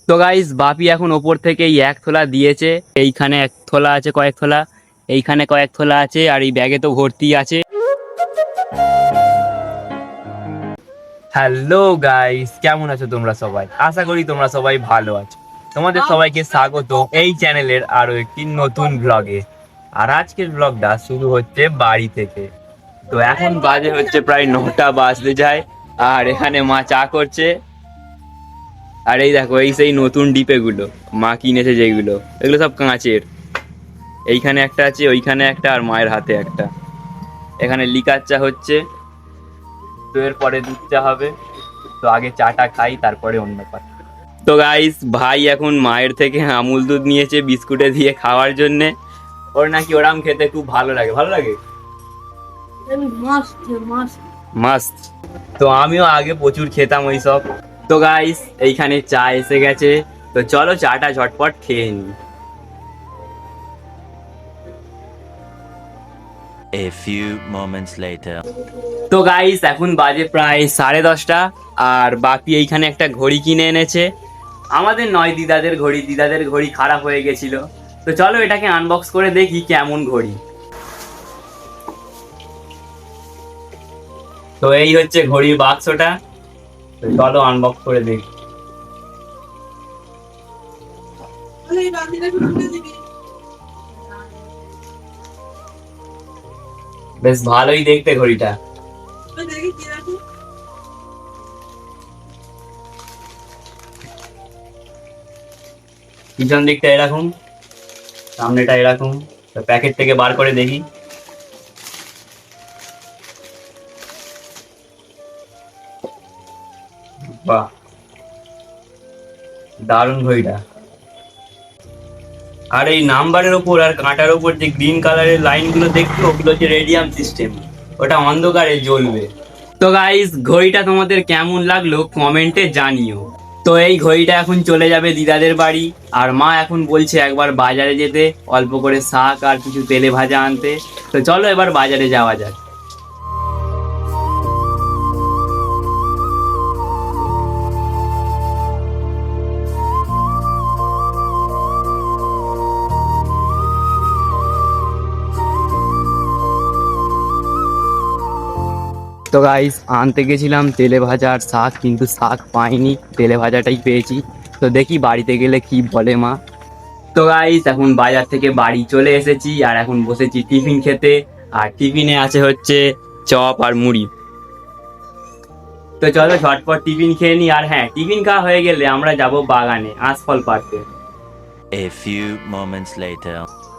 তো গাইস বাপি এখন ওপর থেকে এই এক থোলা দিয়েছে। এইখানে এক থোলা আছে, কয়েক থোলা এইখানে কয়েক থোলা আছে, আর এই ব্যাগে তো ভর্তি আছে। হ্যালো গাইস, কেমন আছো তোমরা সবাই? আশা করি তোমরা সবাই ভালো আছো। তোমাদের সবাইকে স্বাগত এই চ্যানেলের আরো একটি নতুন ব্লগে। আর আজকের ব্লগটা শুরু হচ্ছে বাড়ি থেকে। তো এখন বাজে হচ্ছে প্রায় 9টা বাজতে যায়, আর এখানে মা চা করছে। আর এই দেখো, এই সেই নতুন ডিপে গুলো মা কিনেছে, যেগুলো এগুলো সব কাঁচের। এইখানে একটা আছে, ওইখানে একটা, আর মায়ের হাতে একটা। এখানে লিকার চা হচ্ছে, তো এরপরে দুধ চা হবে। তো আগে চাটা খাই, তারপরে অন্য কথা। তো গাইস, ভাই এখন মায়ের থেকে আমুল দুধ নিয়েছে বিস্কুটে দিয়ে খাওয়ার জন্যে। ওর নাকি ওরাম খেতে খুব ভালো লাগে। ভালো লাগে, মাস্ট। তো আমিও আগে প্রচুর খেতাম ওই সব। তো গাইস, এইখানে চা এসে গেছে, তো চলো চাটা ঝটপট খেয়ে নি। A few moments later. তো গাইস, এখন বাজে প্রায় 10:30, আর বাপি এইখানে একটা ঘড়ি কিনে এনেছে। আমাদের নয়, দিদাদের ঘড়ি। দিদাদের ঘড়ি খারাপ হয়ে গেছিল। তো চলো এটাকে আনবক্স করে দেখি কেমন ঘড়ি। তো এই হচ্ছে ঘড়ির বাক্সটা, তো চলো আনবক্স করে দেখি। বেশ ভালোই দেখতে ঘড়িটা। পিছন দিকটা এরকম, সামনেটা এরকম। তো প্যাকেট থেকে বার করে দেখি। বাহ, দারুণ ঘড়িটা। আর এই নাম্বারের ওপর আর কাঁটার ওপর যে গ্রিন কালারের লাইনগুলো দেখছো, ওগুলো হচ্ছে রেডিয়াম সিস্টেম। ওটা অন্ধকারে জ্বলবে। তো গাইস, ঘড়িটা তোমাদের কেমন লাগলো কমেন্টে জানিও। তো এই ঘড়িটা এখন চলে যাবে দিদাদের বাড়ি। আর মা এখন বলছে একবার বাজারে যেতে, অল্প করে শাক আর কিছু তেলে ভাজা আনতে। তো চলো এবার বাজারে যাওয়া যাক। তো গাইস, আনতে গেছিলাম তেলে ভাজা আর শাক, কিন্তু শাক পাইনি, তেলে ভাজাটাই পেয়েছি। তো দেখি বাড়িতে গেলে কি বলে মা। তো গাইস, এখন বাজার থেকে বাড়ি চলে এসেছি, আর এখন বসেছি টিফিন খেতে। আর টিফিনে আছে হচ্ছে চপ আর মুড়ি। তো চলো ঝটপট টিফিন খেয়ে নি। আর হ্যাঁ, টিফিন খাওয়া হয়ে গেলে আমরা যাব বাগানে আঁশফল পাড়তে। A few moments later.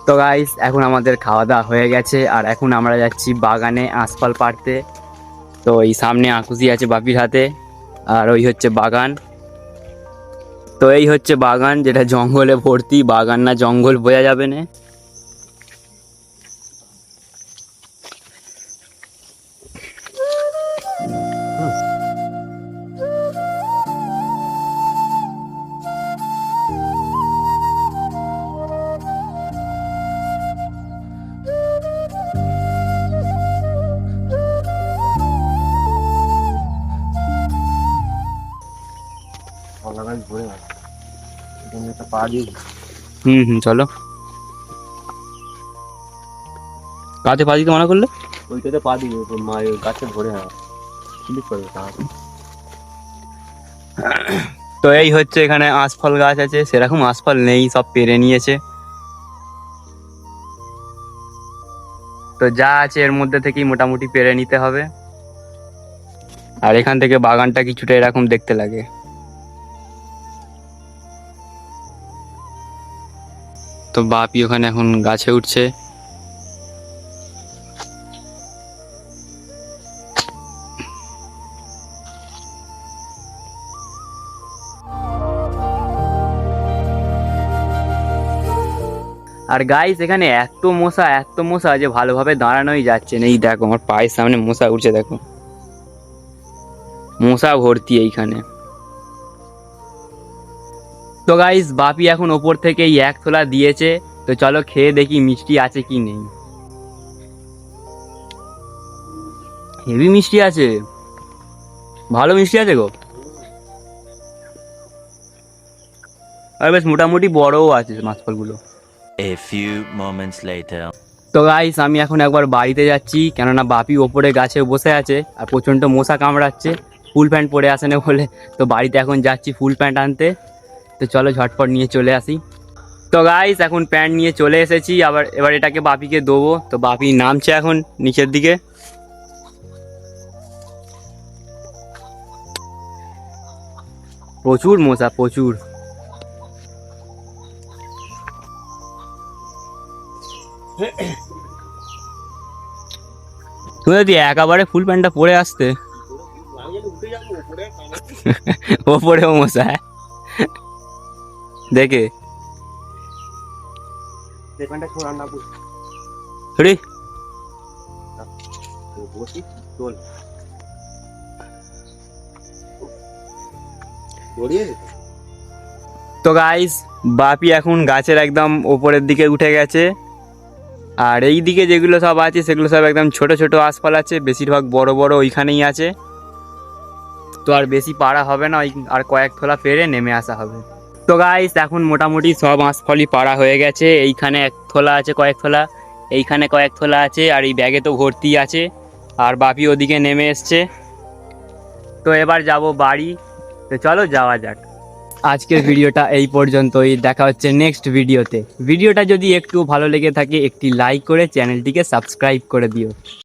তো গাইস, এখন আমাদের খাওয়া দাওয়া হয়ে গেছে, আর এখন আমরা যাচ্ছি বাগানে আঁশফল পাড়তে। তো এই সামনে আকুশি আছে বাপির হাতে, আর ওই হচ্ছে বাগান। তো এই হচ্ছে বাগান, যেটা জঙ্গলে ভর্তি। বাগান না জঙ্গল বোঝা যাবে না। চলো। কাতে পা দিতে মানা করলে? ওইটাতে পা দিবে, মায়ের গাছে ধরে স্লিপ করবে তাহলে। তো এই হচ্ছে, এখানে আঁশফল গাছ আছে, সেরকম আঁশফল নেই, সব পেরে নিয়েছে। তো যা আছে এর মধ্যে থেকেই মোটামুটি পেরে নিতে হবে। আর এখান থেকে বাগানটা কিছুটা এরকম দেখতে লাগে। তো বাপি ওখানে এখন গাছে উঠছে। আর গাইস, এখানে এত মশা, এত মশা যে ভালোভাবে দাঁড়ানোই যাচ্ছে না। এই দেখো, আমার পায়ের সামনে মশা উঠছে, দেখো মশা ভর্তি এইখানে। তো গাইস, বাপি এখন ওপর থেকে এই এক থোলা দিয়েছে। তো চলো খেয়ে দেখি মিষ্টি আছে কি নেই। হেভি মিষ্টি আছে, ভালো মিষ্টি আছে গো। আর বেশ মোটামুটি বড়ও আছে মাছ ফলগুলো। A few moments later. তো গাইস আমি এখন একবার বাড়িতে যাচ্ছি, কেননা বাপি ওপরে গাছে বসে আছে আর প্রচণ্ড মশা কামড়াচ্ছে, ফুল প্যান্ট পরে আসে না বলে। তো বাড়িতে এখন যাচ্ছি ফুল প্যান্ট আনতে। তো চলো ঝটপট নিয়ে চলে আসি। তো গাইস এখন প্যান্ট নিয়ে চলে এসেছি, এবার এটাকে বাপিকে দেবো। তো বাপি নামছে এখন নিচের দিকে। প্রচুর মশা, প্রচুর। তুমি যদি একেবারে ফুল প্যান্টটা পরে আসতে। ওপরেও মশা, হ্যাঁ দেখে রে। তো গাইস বাপি এখন গাছের একদম ওপরের দিকে উঠে গেছে, আর এই দিকে যেগুলো সব আছে সেগুলো সব একদম ছোট ছোট আঁশফল আছে, বেশিরভাগ বড় বড় ওইখানেই আছে। তো আর বেশি পাড়া হবে না, ওই আর কয়েক থোলা পেরে নেমে আসা হবে। তো গাইস এখন মোটামুটি সব আঁশফলই পাড়া হয়ে গেছে। এইখানে এক থোলা আছে, কয়েক থোলা এইখানে কয়েক থোলা আছে, আর এই ব্যাগে তো ভর্তি আছে। আর বাপি ওদিকে নেমে এসছে। তো এবার যাব বাড়ি। তো চলো যাওয়া যাক। আজকের ভিডিওটা এই পর্যন্তই, দেখা হচ্ছে নেক্সট ভিডিওতে। ভিডিওটা যদি একটু ভালো লেগে থাকে একটি লাইক করে চ্যানেলটিকে সাবস্ক্রাইব করে দিও।